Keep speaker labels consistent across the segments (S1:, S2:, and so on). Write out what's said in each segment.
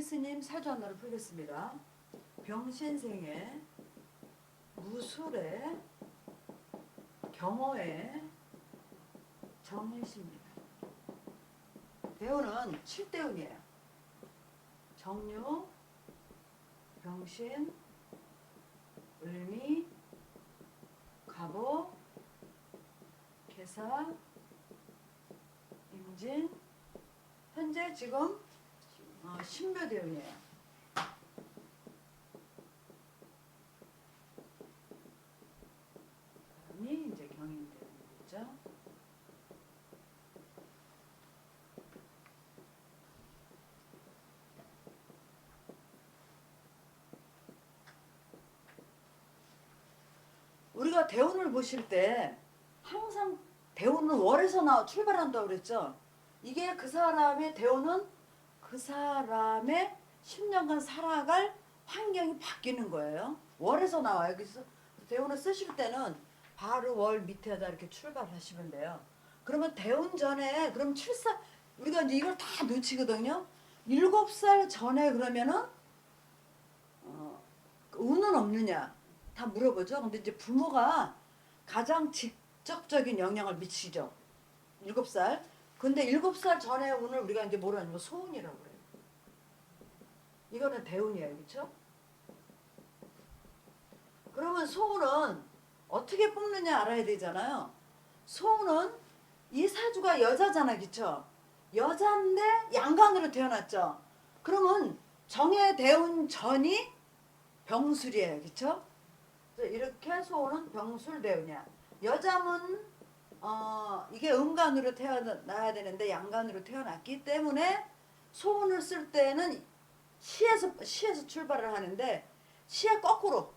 S1: 스님 사전으로 풀겠습니다. 병신생의 무술의 경어의 정의시입니다. 대운은 7대운이에요. 정유, 병신, 을미, 갑오, 계사, 임진, 현재 지금 신묘대운이에요. 다음이 이제 경인대운이겠죠. 우리가 대운을 보실 때 항상 대운은 월에서 출발한다고 그랬죠. 이게 그 사람의 대운은 그 사람의 10년간 살아갈 환경이 바뀌는 거예요. 월에서 나와요. 그래서 대운을 쓰실 때는 바로 월 밑에다 이렇게 출발하시면 돼요. 그러면 대운 전에 그럼 7살 우리가 이제 이걸 다 놓치거든요. 7살 전에 그러면은 운은 없느냐 다 물어보죠. 근데 이제 부모가 가장 직접적인 영향을 미치죠. 7살. 근데 7살 전에 운을 우리가 이제 뭐라 하냐면 소운이라고 그래요. 이거는 대운이에요. 그렇죠? 그러면 소운은 어떻게 뽑느냐 알아야 되잖아요. 소운은 이 사주가 여자잖아. 그렇죠? 여자인데 양간으로 태어났죠. 그러면 정의 대운 전이 병술이에요. 그렇죠? 이렇게 소운은 병술대운이야. 여자면 이게 음간으로 태어나야 되는데 양간으로 태어났기 때문에 소운을 쓸 때는 시에서 출발을 하는데 시에 거꾸로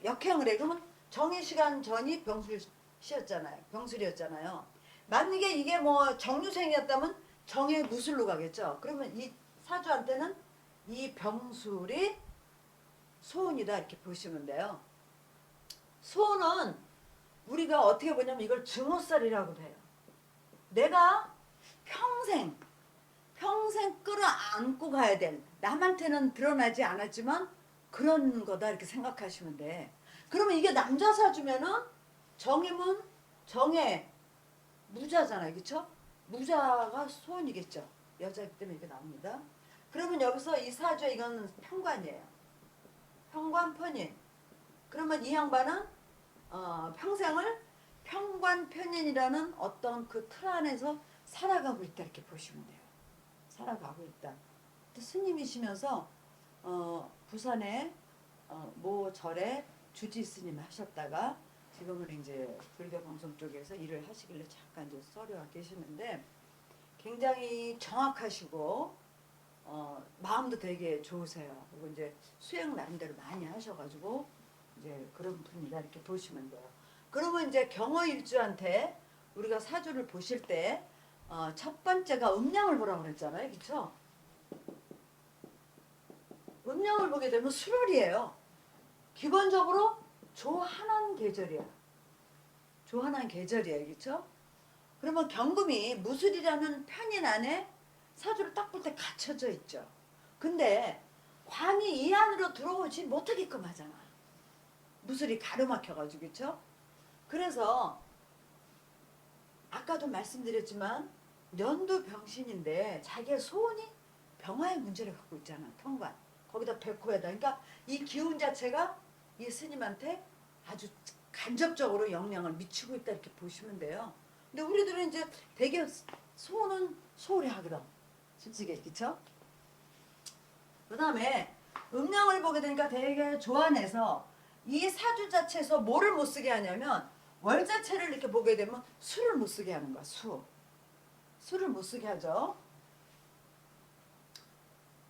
S1: 역행을 해. 그러면 정의시간 전이 병술이었잖아요. 병술이었잖아요. 만약에 이게 뭐 정유생이었다면 정의 무술로 가겠죠. 그러면 이 사주한테는 이 병술이 소운이다 이렇게 보시면 돼요. 소운은 우리가 어떻게 보냐면 이걸 증오살이라고 해요. 내가 평생 끌어안고 가야 될 남한테는 드러나지 않았지만 그런 거다 이렇게 생각하시면 돼. 그러면 이게 남자 사주면은 정임은 정의 무자잖아요. 그쵸? 무자가 소원이겠죠. 여자이기 때문에 이게 나옵니다. 그러면 여기서 이 사주에 이건 평관이에요. 평관 편인. 그러면 이 양반은 평생을 평관편인이라는 어떤 그 틀 안에서 살아가고 있다 이렇게 보시면 돼요. 살아가고 있다. 스님이시면서 부산에 모 절에 주지 스님 하셨다가 지금은 이제 불교 방송 쪽에서 일을 하시길래 잠깐 이제 서류가 계시는데 굉장히 정확하시고 마음도 되게 좋으세요. 그리고 이제 수행 나름대로 많이 하셔가지고 이제 그런 분이다 이렇게 보시면 돼요. 그러면 이제 경어일주한테 우리가 사주를 보실 때 첫 번째가 음양을 보라고 그랬잖아요. 그렇죠? 음양을 보게 되면 수월이에요. 기본적으로 조한한 계절이야. 조한한 계절이에요. 그렇죠? 그러면 경금이 무술이라는 편인 안에 사주를 딱 볼 때 갖춰져 있죠. 근데 관이 이 안으로 들어오지 못하게끔 하잖아. 무술이 가로막혀가지고. 그렇죠? 그래서 아까도 말씀드렸지만 년도 병신인데 자기의 소원이 병화의 문제를 갖고 있잖아. 통관. 거기다 백호에다. 그러니까 이 기운 자체가 이 스님한테 아주 간접적으로 영향을 미치고 있다 이렇게 보시면 돼요. 근데 우리들은 이제 되게 소원은 소홀히 하거든. 솔직히. 그쵸? 그 다음에 음양을 보게 되니까 되게 조안해서 이 사주 자체에서 뭐를 못 쓰게 하냐면 월 자체를 이렇게 보게 되면 수를 못 쓰게 하는 거야. 수를 못 쓰게 하죠.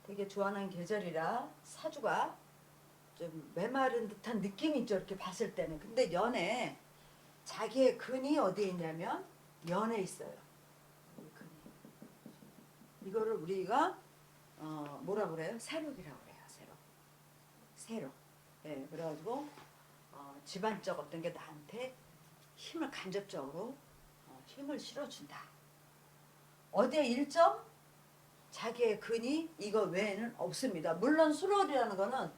S1: 되게 좋아하는 계절이라 사주가 좀 메마른 듯한 느낌이 있죠. 이렇게 봤을 때는. 근데 연에 자기의 근이 어디에 있냐면 연에 있어요. 근이. 이거를 우리가 뭐라 그래요? 세력이라고 그래요. 세력. 예, 그래가지고 집안적 어떤 게 나한테 힘을 간접적으로 힘을 실어준다. 어디에 일점? 자기의 근이 이거 외에는 없습니다. 물론 수월이라는 거는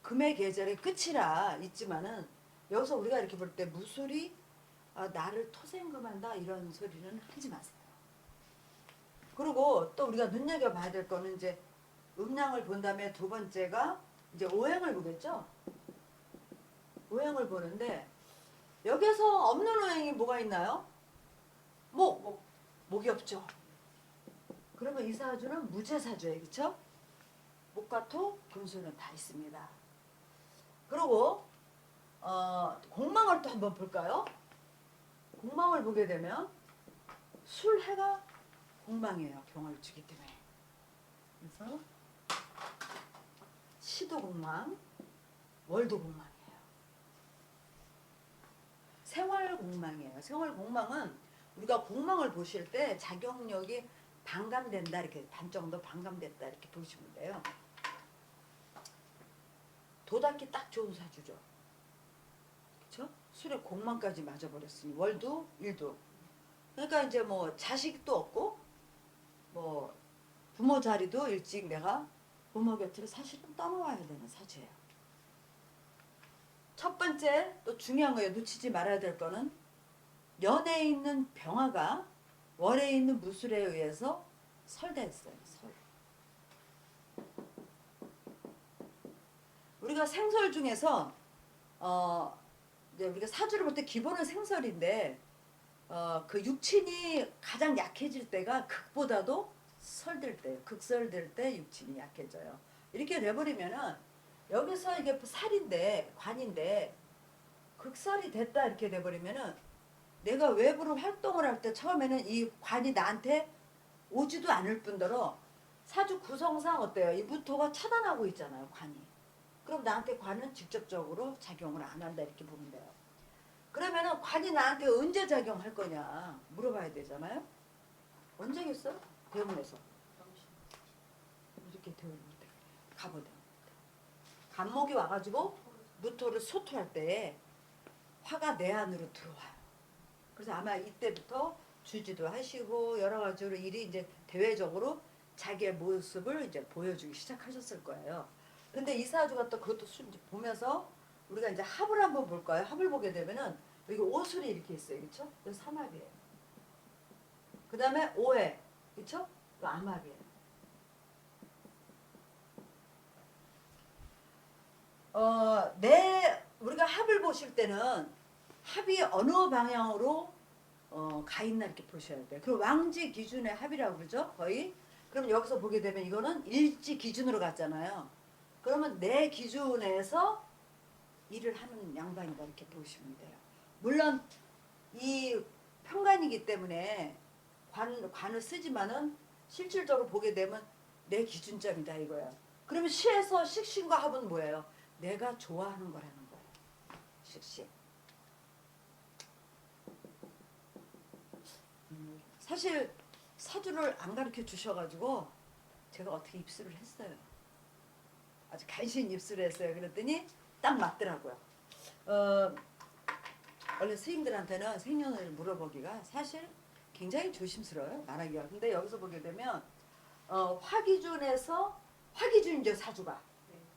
S1: 금의 계절의 끝이라 있지만은 여기서 우리가 이렇게 볼 때 무술이 나를 토생금한다 이런 소리는 하지 마세요. 그리고 또 우리가 눈여겨봐야 될 거는 이제 음양을 본 다음에 두 번째가 이제 오행을 보겠죠. 오행을 보는데 여기서 없는 오행이 뭐가 있나요? 목이 없죠. 그러면 이 사주는 무제사주예요. 그렇죠? 목과 토, 금수는 다 있습니다. 그리고 공망을 또 한번 볼까요? 공망을 보게 되면 술해가 공망이에요. 경을 주기 때문에. 그래서 시도 공망, 월도 공망이에요. 생활 공망이에요. 생활 공망은 우리가 공망을 보실 때 자격력이 반감된다 이렇게 반 정도 반감됐다 이렇게 보시면 돼요. 도닦기 딱 좋은 사주죠. 그렇죠? 술에 공망까지 맞아버렸으니 월도 일도. 그러니까 이제 뭐 자식도 없고 뭐 부모 자리도 일찍 내가 부모 곁으로 사실은 떠나와야 되는 사주예요. 첫 번째 또 중요한 거예요. 놓치지 말아야 될 거는 연에 있는 병화가 월에 있는 무술에 의해서 설대했어요. 설. 우리가 생설 중에서 이제 우리가 사주를 볼 때 기본은 생설인데 그 육친이 가장 약해질 때가 극보다도 설될 때, 극설될 때 육친이 약해져요. 이렇게 돼버리면은 여기서 이게 살인데 관인데 극설이 됐다 이렇게 돼버리면은 내가 외부로 활동을 할 때 처음에는 이 관이 나한테 오지도 않을 뿐더러 사주 구성상 어때요? 이 무토가 차단하고 있잖아요, 관이. 그럼 나한테 관은 직접적으로 작용을 안 한다 이렇게 보면 돼요. 그러면은 관이 나한테 언제 작용할 거냐 물어봐야 되잖아요. 언제겠어? 대문에서 이렇게 대문을 때 가보대. 간목이 와가지고 무토를 소토할 때 화가 내 안으로 들어와요. 그래서 아마 이때부터 주지도 하시고 여러 가지로 일이 이제 대외적으로 자기의 모습을 이제 보여주기 시작하셨을 거예요. 근데 이 사주가 또 그것도 보면서 우리가 이제 합을 한번 볼까요? 합을 보게 되면은 여기 오술이 이렇게 있어요. 그렇죠? 이거 삼합이에요. 그 다음에 오해. 그렇죠? 이거 암합이에요. 우리가 합을 보실 때는 합이 어느 방향으로 가 있나 이렇게 보셔야 돼요. 그리고 왕지 기준의 합이라고 그러죠. 거의. 그럼 여기서 보게 되면 이거는 일지 기준으로 갔잖아요. 그러면 내 기준에서 일을 하는 양반이다 이렇게 보시면 돼요. 물론 이 평간이기 때문에 관을 쓰지만은 실질적으로 보게 되면 내 기준점이다 이거예요. 그러면 시에서 식신과 합은 뭐예요? 내가 좋아하는 거라는 거예요. 식신. 사실 사주를 안 가르쳐 주셔가지고 제가 어떻게 입수를 했어요. 아주 간신히 입수를 했어요. 그랬더니 딱 맞더라고요. 원래 스님들한테는 생년을 물어보기가 사실 굉장히 조심스러워요. 말하기가. 근데 여기서 보게 되면 화기준에서 화기준 이제 사주가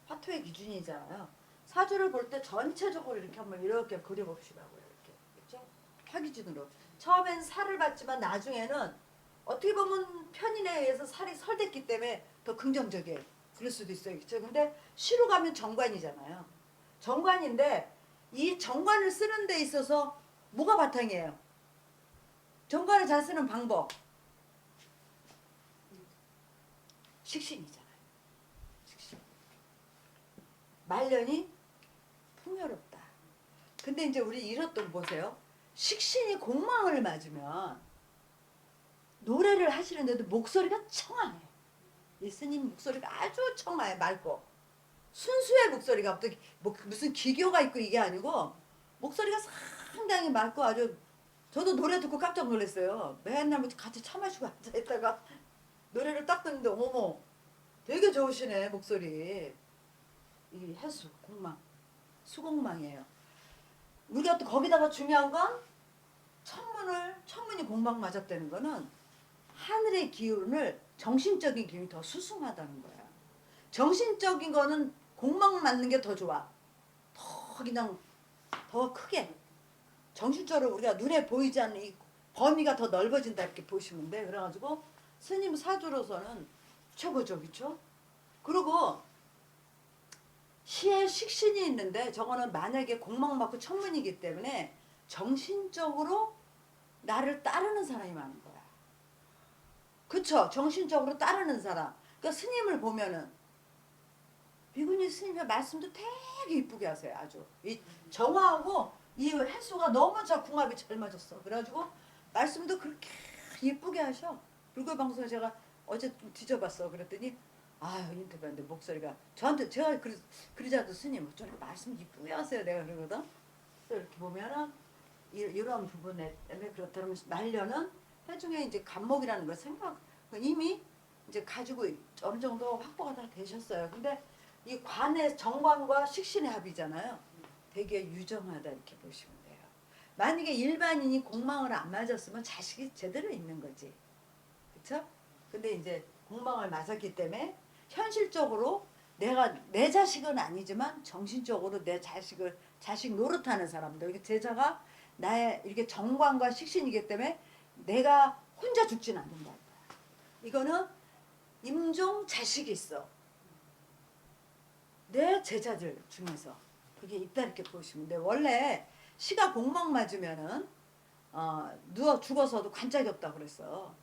S1: 화토의 기준이잖아요. 사주를 볼 때 전체적으로 이렇게 한번 이렇게 그려봅시다고요. 이렇게 그렇죠? 화기준으로. 처음엔 살을 받지만 나중에는 어떻게 보면 편인에 의해서 살이 설됐기 때문에 더 긍정적이에요. 그럴 수도 있어요. 그렇죠? 근데 시로 가면 정관이잖아요. 정관인데 이 정관을 쓰는 데 있어서 뭐가 바탕이에요? 정관을 잘 쓰는 방법. 식신이잖아요. 식신. 말년이 풍요롭다. 근데 이제 우리 이렇던 보세요. 식신이 공망을 맞으면 노래를 하시는데도 목소리가 청아해. 이 스님 목소리가 아주 청아해. 맑고 순수의 목소리가 어떻게 무슨 기교가 있고 이게 아니고 목소리가 상당히 맑고 아주 저도 노래 듣고 깜짝 놀랐어요. 맨날 같이 차 마시고 앉아있다가 노래를 딱 듣는데 어머 되게 좋으시네 목소리. 이 해수 공망 수공망이에요. 우리가 또 거기다가 중요한 건 천문이 공망 맞았다는 거는 하늘의 기운을 정신적인 기운이 더 수승하다는 거야. 정신적인 거는 공망 맞는 게 더 좋아. 더 그냥 더 크게 정신적으로 우리가 눈에 보이지 않는 이 범위가 더 넓어진다 이렇게 보시면 돼. 그래가지고 스님 사주로서는 최고죠, 그렇죠? 그리고 시에 식신이 있는데 저거는 만약에 공망 맞고 천문이기 때문에 정신적으로 나를 따르는 사람이 많은 거야. 그쵸? 정신적으로 따르는 사람. 그러니까 스님을 보면은 비구니 스님의 말씀도 되게 이쁘게 하세요. 아주 이 정화하고 이 횟수가 너무 저 궁합이 잘 맞았어. 그래가지고 말씀도 그렇게 예쁘게 하셔. 불교 방송 제가 어제 좀 뒤져봤어. 그랬더니 인터뷰하는데 목소리가 저한테 제가 그러자도 스님 좀 말씀 이쁘게 하세요. 내가 그러거든. 그래서 이렇게 보면은 이런 부분에 때문에 그렇다면 말년은 해중에 이제 간목이라는 걸 생각 이미 이제 가지고 어느 정도 확보가 다 되셨어요. 근데 이 관의 정관과 식신의 합이잖아요. 되게 유정하다 이렇게 보시면 돼요. 만약에 일반인이 공망을 안 맞았으면 자식이 제대로 있는 거지. 그쵸? 근데 이제 공망을 맞았기 때문에 현실적으로 내가 내 자식은 아니지만 정신적으로 내 자식 노릇하는 사람들 제자가 나의 이렇게 정관과 식신이기 때문에 내가 혼자 죽지는 않는다. 이거는 임종 자식이 있어. 내 제자들 중에서 그게 있다 이렇게 보시면 돼. 원래 시가 공망 맞으면은 누워 죽어서도 관짝이 없다 그랬어.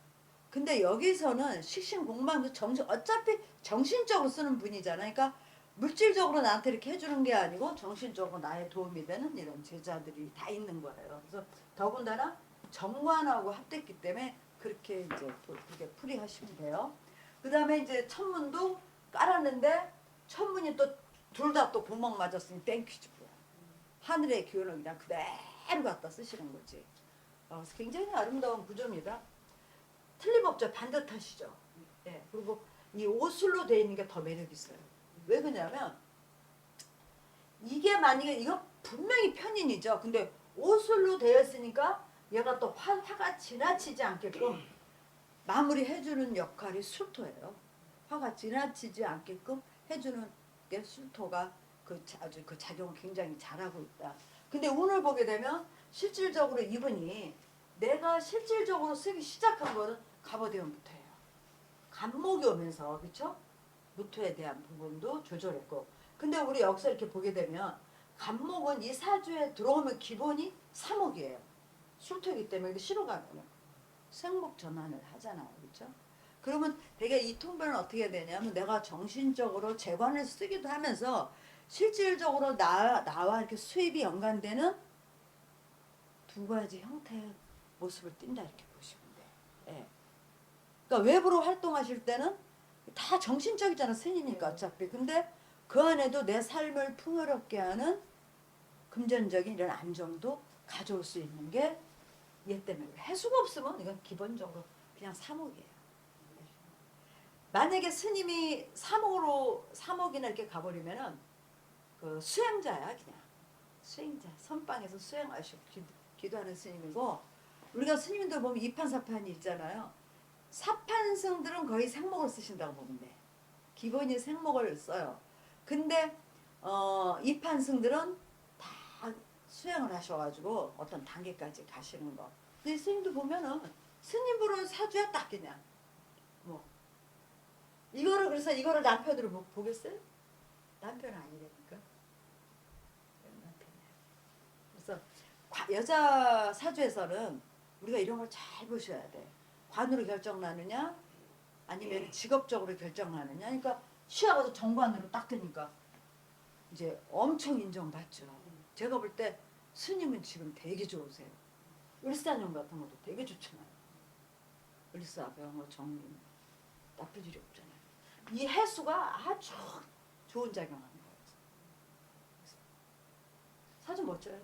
S1: 근데 여기서는 식신 공망 정신 어차피 정신적으로 쓰는 분이잖아. 그러니까 물질적으로 나한테 이렇게 해주는 게 아니고 정신적으로 나의 도움이 되는 이런 제자들이 다 있는 거예요. 그래서 더군다나 정관하고 합됐기 때문에 그렇게 이제 그렇게 풀이하시면 돼요. 그 다음에 이제 천문도 깔았는데 천문이 또 둘 다 또 공망 맞았으니 땡큐지 뭐야. 하늘의 기운을 그냥 그대로 갖다 쓰시는 거지. 그래서 굉장히 아름다운 구조입니다. 틀림없죠. 반듯하시죠. 예. 그리고 이 오술로 되어 있는 게 더 매력 있어요. 왜 그러냐면 이게 만약에 이거 분명히 편인이죠. 근데 오술로 되어 있으니까 얘가 또 화가 지나치지 않게끔 마무리해주는 역할이 술토예요. 화가 지나치지 않게끔 해주는 게 술토가 아주 그 작용을 굉장히 잘하고 있다. 근데 운을 보게 되면 실질적으로 이분이 내가 실질적으로 쓰기 시작한 거는 갑오대원 무토예요. 간목이 오면서 그렇죠? 무토에 대한 부분도 조절했고 근데 우리 역사 이렇게 보게 되면 간목은 이 사주에 들어오면 기본이 사목이에요. 술토이기 때문에 실어가면 생목 전환을 하잖아요. 그렇죠? 그러면 되게 이 통변은 어떻게 되냐면 내가 정신적으로 재관을 쓰기도 하면서 실질적으로 나와 이렇게 수입이 연관되는 두 가지 형태의 모습을 띈다 이렇게 보시면 돼요. 예. 그러니까 외부로 활동하실 때는 다 정신적이잖아. 스님이니까 어차피. 근데 그 안에도 내 삶을 풍요롭게 하는 금전적인 이런 안정도 가져올 수 있는 게 얘 때문에 해수가 없으면 이건 기본적으로 그냥 사목이에요. 만약에 스님이 사목이나 이렇게 가버리면은 그 수행자야 그냥 수행자 선방에서 수행하시고 기도하는 스님이고 우리가 스님들 보면 이판사판이 있잖아요. 사판승들은 거의 생목을 쓰신다고 보면 돼. 기본이 생목을 써요. 근데 이판승들은 다 수행을 하셔가지고 어떤 단계까지 가시는 거. 근데 스님도 보면은 스님으로는 사주야 딱 그냥 뭐 그래서 이거를 남편으로 보겠어요? 남편 아니라니까. 남편이야. 그래서 여자 사주에서는 우리가 이런 걸 잘 보셔야 돼. 관으로 결정나느냐 아니면 직업적으로 결정나느냐. 그러니까 취하고도 정관으로 딱 되니까 이제 엄청 인정받죠. 제가 볼 때 스님은 지금 되게 좋으세요. 을사년 같은 것도 되게 좋잖아요. 을사, 병호, 정림 나쁠 일이 없잖아요. 이 해수가 아주 좋은 작용하는 거예요. 사주 멋져요.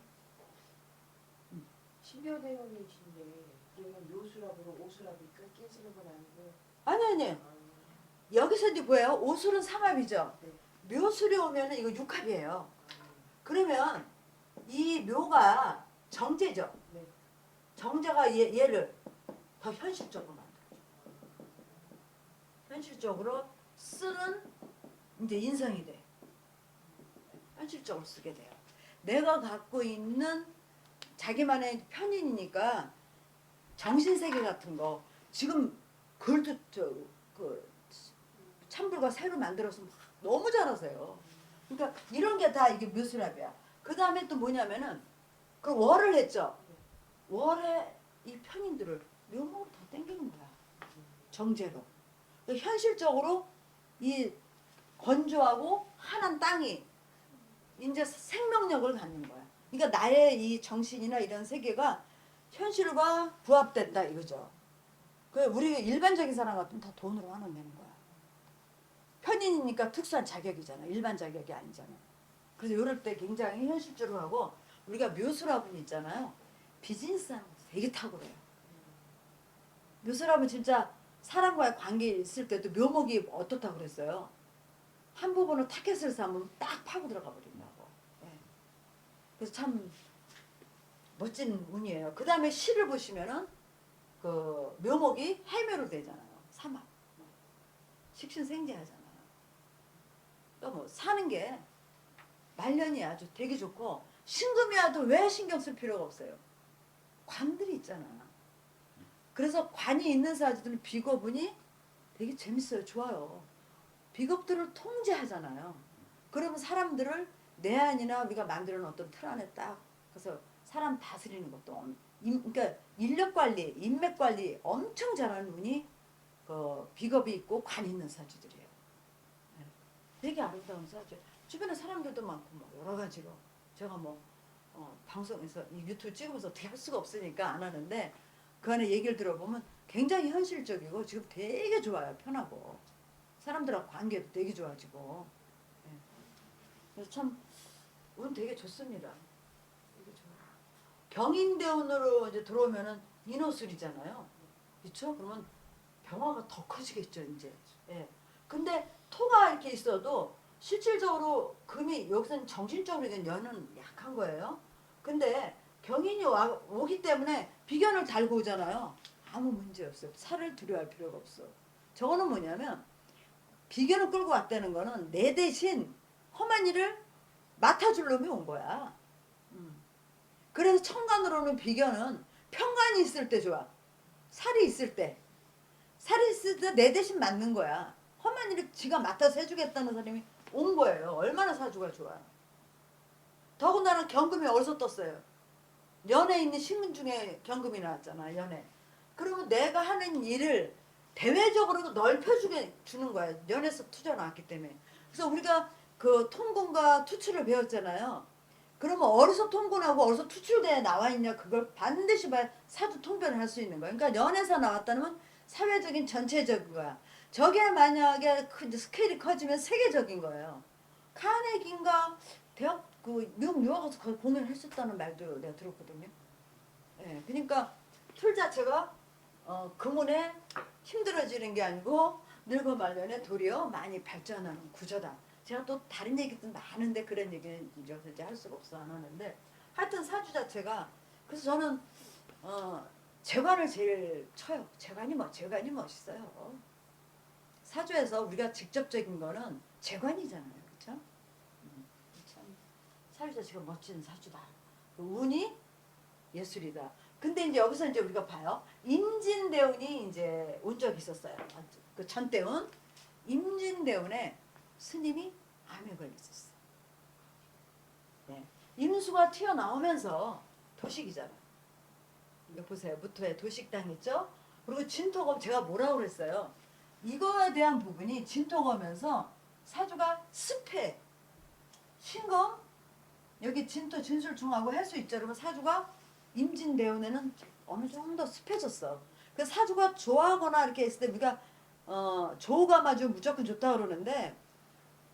S2: 신묘대원이신데 그러면 묘수랍으로 오수랍이니까 깨지는 건 아니고
S1: 아니 여기서 이제 뭐예요? 오술은 삼합이죠.
S2: 네.
S1: 묘술이 오면은 이거 육합이에요. 그러면 이 묘가 정제죠.
S2: 네.
S1: 정제가 얘를 더 현실적으로 만들어줘. 현실적으로 쓰는 이제 인성이 돼. 현실적으로 쓰게 돼요. 내가 갖고 있는 자기만의 편인이니까 정신세계 같은 거 지금 글도 그 찬불가 새로 만들어서 막 너무 잘하세요. 그러니까 이런 게 다 이게 묘수랍이야. 그 다음에 또 뭐냐면은 그 월을 했죠. 월에 이 편인들을 묘목으로 더 땡기는 거야. 정제로. 그러니까 현실적으로 이 건조하고 한한 땅이 이제 생명력을 갖는 거야. 그러니까 나의 이 정신이나 이런 세계가 현실과 부합됐다 이거죠. 그 우리 일반적인 사람 같으면 다 돈으로 하는 되는 거야. 편인이니까 특수한 자격이잖아. 일반 자격이 아니잖아. 그래서 이럴 때 굉장히 현실적으로 하고 우리가 묘수랍은 있잖아요. 비즈니스하는 거 되게 탁월해요. 묘수랍은 진짜 사람과의 관계 있을 때도 묘목이 어떻다고 그랬어요. 한 부분을 타켓을 사면 딱 파고 들어가 버린다고. 예. 그래서 참 멋진 운이에요. 그 다음에 시를 보시면은 그 묘목이 해묘로 되잖아요. 사막. 식신생재하잖아. 그러니까 뭐 사는 게 말년이 아주 되게 좋고 신금이 와도 왜 신경 쓸 필요가 없어요. 관들이 있잖아. 그래서 관이 있는 사주들은 비겁운이 되게 재밌어요. 좋아요. 비겁들을 통제하잖아요. 그러면 사람들을 내 안이나 우리가 만들어 놓은 어떤 틀 안에 딱 그래서 사람 다스리는 것도 그러니까 인력 관리, 인맥 관리 엄청 잘하는 분이 그 비겁이 있고 관이 있는 사주들이에요. 네. 되게 아름다운 사주. 주변에 사람들도 많고 뭐 여러 가지로 제가 뭐 방송에서 유튜브 찍으면서 어떻게 할 수가 없으니까 안 하는데 그 안에 얘기를 들어보면 굉장히 현실적이고 지금 되게 좋아요. 편하고 사람들하고 관계도 되게 좋아지고. 네. 그래서 참 운 되게 좋습니다. 되게 좋아요. 경인대운으로 이제 들어오면은 인호술이잖아요. 그렇죠? 그러면 병화가 더 커지겠죠 이제. 예. 근데 토가 이렇게 있어도 실질적으로 금이 여기서는 정신적으로 연은 약한 거예요. 근데 경인이 오기 때문에 비견을 달고 오잖아요. 아무 문제 없어요. 살을 두려워할 필요가 없어. 저거는 뭐냐면 비견을 끌고 왔다는 거는 내 대신 험한 일을 맡아줄 놈이 온 거야. 그래서 천간으로는 비견은 편간이 있을 때 좋아. 살이 있을 때. 살이 있을 때 내 대신 맞는 거야. 험한 일을 지가 맡아서 해주겠다는 사람이 온 거예요. 얼마나 사주가 좋아. 더군다나 경금이 어디서 떴어요? 연에 있는 신문 중에 경금이 나왔잖아. 연에. 그러면 내가 하는 일을 대외적으로 넓혀주게 주는 거야. 연에서 투자 나왔기 때문에. 그래서 우리가 그 통군과 투출을 배웠잖아요. 그러면 어디서 통군하고 어디서 투출대에 나와 있냐 그걸 반드시 봐야 사주 통변을 할 수 있는 거야. 그러니까 연에서 나왔다는 사회적인 전체적인 거야. 저게 만약에 스케일이 커지면 세계적인 거예요. 카네기인가 대학 그 미국 유학 가서 거기 공연을 했었다는 말도 내가 들었거든요. 예, 그러니까 틀 자체가 금운에 힘들어지는 게 아니고 늙어 말년에 도리어 많이 발전하는 구조다. 제가 또 다른 얘기도 많은데 그런 얘기는 이제 할 수가 없어 안 하는데 하여튼 사주 자체가 그래서 저는 재관을 제일 쳐요. 재관이 멋있어요. 사주에서 우리가 직접적인 거는 재관이잖아요. 그렇죠? 참 사주 자체가 멋진 사주다. 운이 예술이다. 근데 이제 여기서 이제 우리가 봐요. 임진대운이 이제 온 적이 있었어요. 그 전대운. 임진대운에 스님이 암에 걸렸었어. 네. 임수가 튀어나오면서 도식이잖아. 이거 보세요. 무토에 도식당 있죠? 그리고 진토검 제가 뭐라고 그랬어요? 이거에 대한 부분이 진토검면서 사주가 습해. 신검 여기 진토 진술중하고 할 수 있죠. 그러면 사주가 임진대운에는 어느 정도 습해졌어. 그 사주가 좋아하거나 이렇게 했을 때 우리가 조가 맞으면 무조건 좋다 그러는데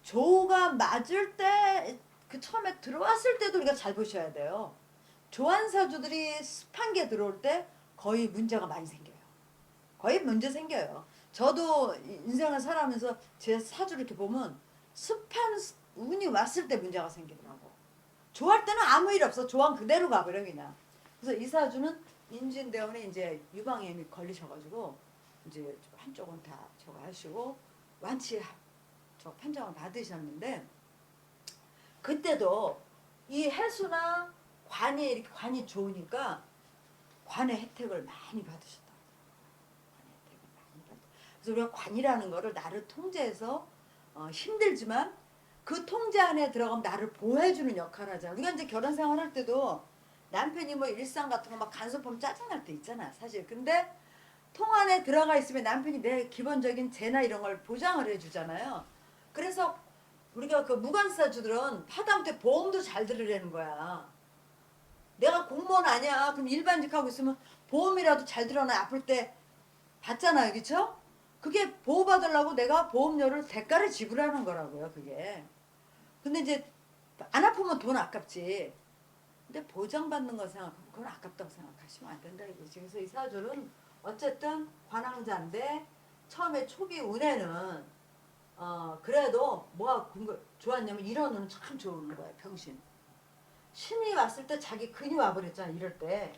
S1: 조가 맞을 때 그 처음에 들어왔을 때도 우리가 잘 보셔야 돼요. 조한사주들이 습한 게 들어올 때 거의 문제가 많이 생겨요. 거의 문제 생겨요. 저도 인생을 살아가면서 제 사주를 이렇게 보면 습한 운이 왔을 때 문제가 생기더라고. 좋아할 때는 아무 일 없어. 조한 그대로 가버려 그냥. 그래서 이 사주는 임진대운에 이제 유방암이 걸리셔가지고 이제 한쪽은 다 저거 하시고 완치 저 판정을 받으셨는데 그때도 이 해수나 관이 이렇게 관이 좋으니까 관의 혜택을 많이 받으셨다. 관의 혜택을 많이 받. 그래서 우리가 관이라는 거를 나를 통제해서 힘들지만 그 통제 안에 들어가면 나를 보호해주는 역할을 하잖아. 우리가 이제 결혼 생활할 때도 남편이 뭐 일상 같은 거 막 간섭하면 짜증날 때 있잖아, 사실. 근데 통 안에 들어가 있으면 남편이 내 기본적인 재나 이런 걸 보장을 해주잖아요. 그래서 우리가 그 무관사주들은 하다못해 보험도 잘 들으려는 거야. 내가 공무원 아니야. 그럼 일반직 하고 있으면 보험이라도 잘 들어놔. 아플 때 받잖아요. 그쵸? 그게 보호받으려고 내가 보험료를 대가를 지불하는 거라고요. 그게. 근데 이제 안 아프면 돈 아깝지. 근데 보장받는 거 생각하면 그건 아깝다고 생각하시면 안 된다 이거지. 그래서 이 사주는 어쨌든 관왕자인데 처음에 초기 운에는 그래도 뭐가 좋았냐면 이런 운은 참 좋은 거예요. 병신. 신이 왔을 때 자기 근이 와버렸잖아. 이럴 때.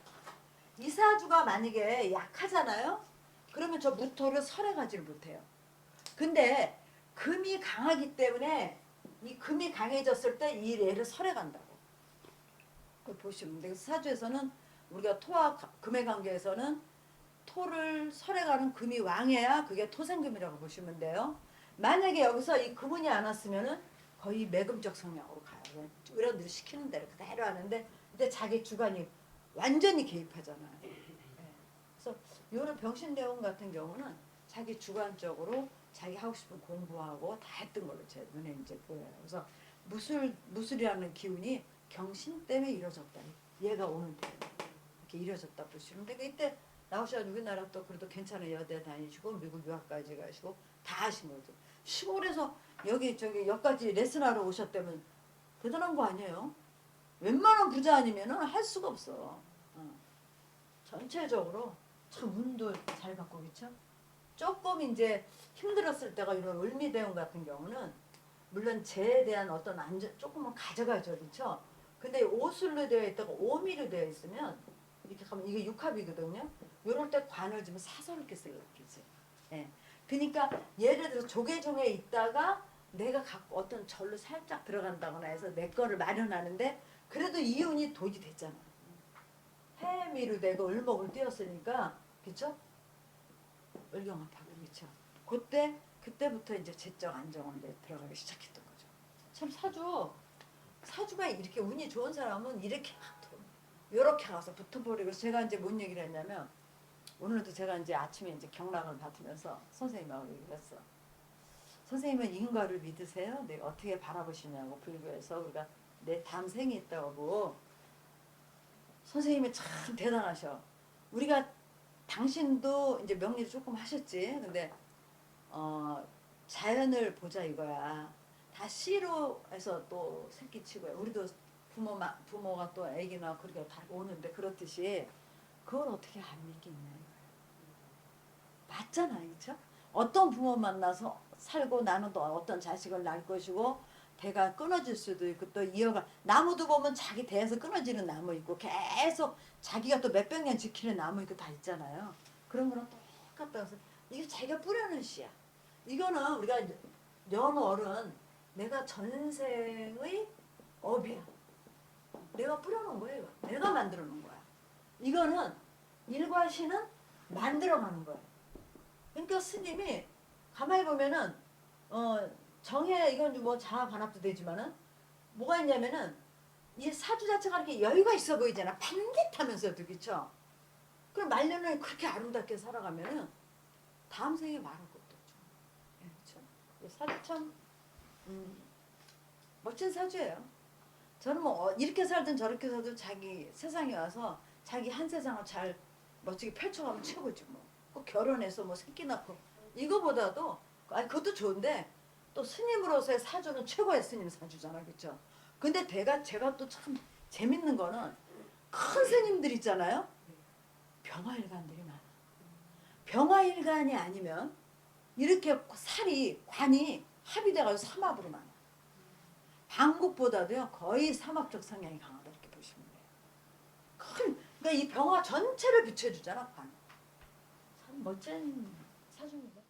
S1: 이 사주가 만약에 약하잖아요. 그러면 저 무토를 설해가지를 못해요. 근데 금이 강하기 때문에 이 금이 강해졌을 때 이 얘를 설해간다고. 그걸 보시면 돼요. 사주에서는 우리가 토와 금의 관계에서는 토를 설해가는 금이 왕해야 그게 토생금이라고 보시면 돼요. 만약에 여기서 이 금운이 안 왔으면은 거의 매금적 성향으로 가요. 어른들이 시키는 대로 그대로 하는데 근데 자기 주관이 완전히 개입하잖아요. 예. 그래서 요런 병신대원 같은 경우는 자기 주관적으로 자기 하고 싶은 공부하고 다 했던 걸로 제 눈에 이제 보여요. 그래서 무술이라는 기운이 경신 때문에 이루어졌다. 얘가 오는 때문에 이렇게 이루어졌다 보시는데 이때 나오셔서 우리나라 또 그래도 괜찮은 여대 다니시고 미국 유학까지 가시고 다 하신 거죠. 시골에서 여기 저기 여기까지 레슨하러 오셨다면 대단한 거 아니에요? 웬만한 부자 아니면은 할 수가 없어. 전체적으로 참 운도 잘 받고 그쵸? 조금 이제 힘들었을 때가 이런 을미대운 같은 경우는 물론 재에 대한 어떤 안전 조금은 가져가죠, 그렇죠? 근데 오술로 되어 있다가 오미로 되어 있으면 이렇게 하면 이게 육합이거든요. 요럴 때 관을 좀 사서롭게 쓰려지. 예. 그러니까 예를 들어 조계종에 있다가 내가 갖고 어떤 절로 살짝 들어간다거나 해서 내 거를 마련하는데 그래도 이윤이 돈이 됐잖아. 해미로 되고 을목을 띄었으니까 그쵸? 을경합하고 그쵸? 그때부터 이제 재정 안정은 이제 들어가기 시작했던 거죠. 참 사주가 이렇게 운이 좋은 사람은 이렇게 막 요렇게 가서 붙어버리고 제가 이제 뭔 얘기를 했냐면 오늘도 제가 이제 아침에 이제 경락을 받으면서 선생님하고 얘기를 했어. 선생님은 인과를 믿으세요? 내가 어떻게 바라보시냐고 불교에서 우리가 내 다음 생이 있다고. 선생님이 참 대단하셔. 우리가 당신도 이제 명리를 조금 하셨지. 근데 자연을 보자 이거야. 다 씨로 해서 또 새끼 치고요. 우리도 부모가 또 애기나 그렇게 다 오는데 그렇듯이 그걸 어떻게 안 믿겠냐 이거야. 맞잖아, 그렇죠? 어떤 부모 만나서 살고 나는 또 어떤 자식을 낳을 것이고 대가 끊어질 수도 있고 또 이어가 나무도 보면 자기 대에서 끊어지는 나무 있고 계속 자기가 또 몇백 년 지키는 나무 있고 다 있잖아요. 그런 거랑 똑같다 해서 이게 자기가 뿌려놓은 씨야. 이거는 우리가 연월은 내가 전생의 업이야. 내가 뿌려놓은 거예요. 이거. 내가 만들어 놓은 거야. 이거는 일과시는 만들어가는 거예요. 그러니까 스님이 가만히 보면은 정해 이건 뭐 자아 반합도 되지만은 뭐가 있냐면은 이 사주 자체가 이렇게 여유가 있어 보이잖아. 반듯하면서도 그쵸? 그럼 말년에 그렇게 아름답게 살아가면은 다음 생에 말할 것도 없죠. 예, 그쵸? 이 사주 참 멋진 사주예요. 저는 뭐 이렇게 살든 저렇게 살든 자기 세상에 와서 자기 한 세상을 잘 멋지게 펼쳐가면 최고지 뭐. 꼭 결혼해서 뭐 새끼 낳고 이거보다도 아니 그것도 좋은데 또 스님으로서의 사주는 최고의 스님 사주잖아, 그렇죠? 근데 제가 또 참 재밌는 거는 큰 스님들 있잖아요. 병화일간들이 많아. 병화일간이 아니면 이렇게 관이 합의돼가지고 삼합으로 많아. 방국보다도요 거의 삼합적 성향이 강하다 이렇게 보시면 돼요. 그러니까 이 병화 전체를 비춰주잖아 관. 참 멋진
S3: 사주는 거?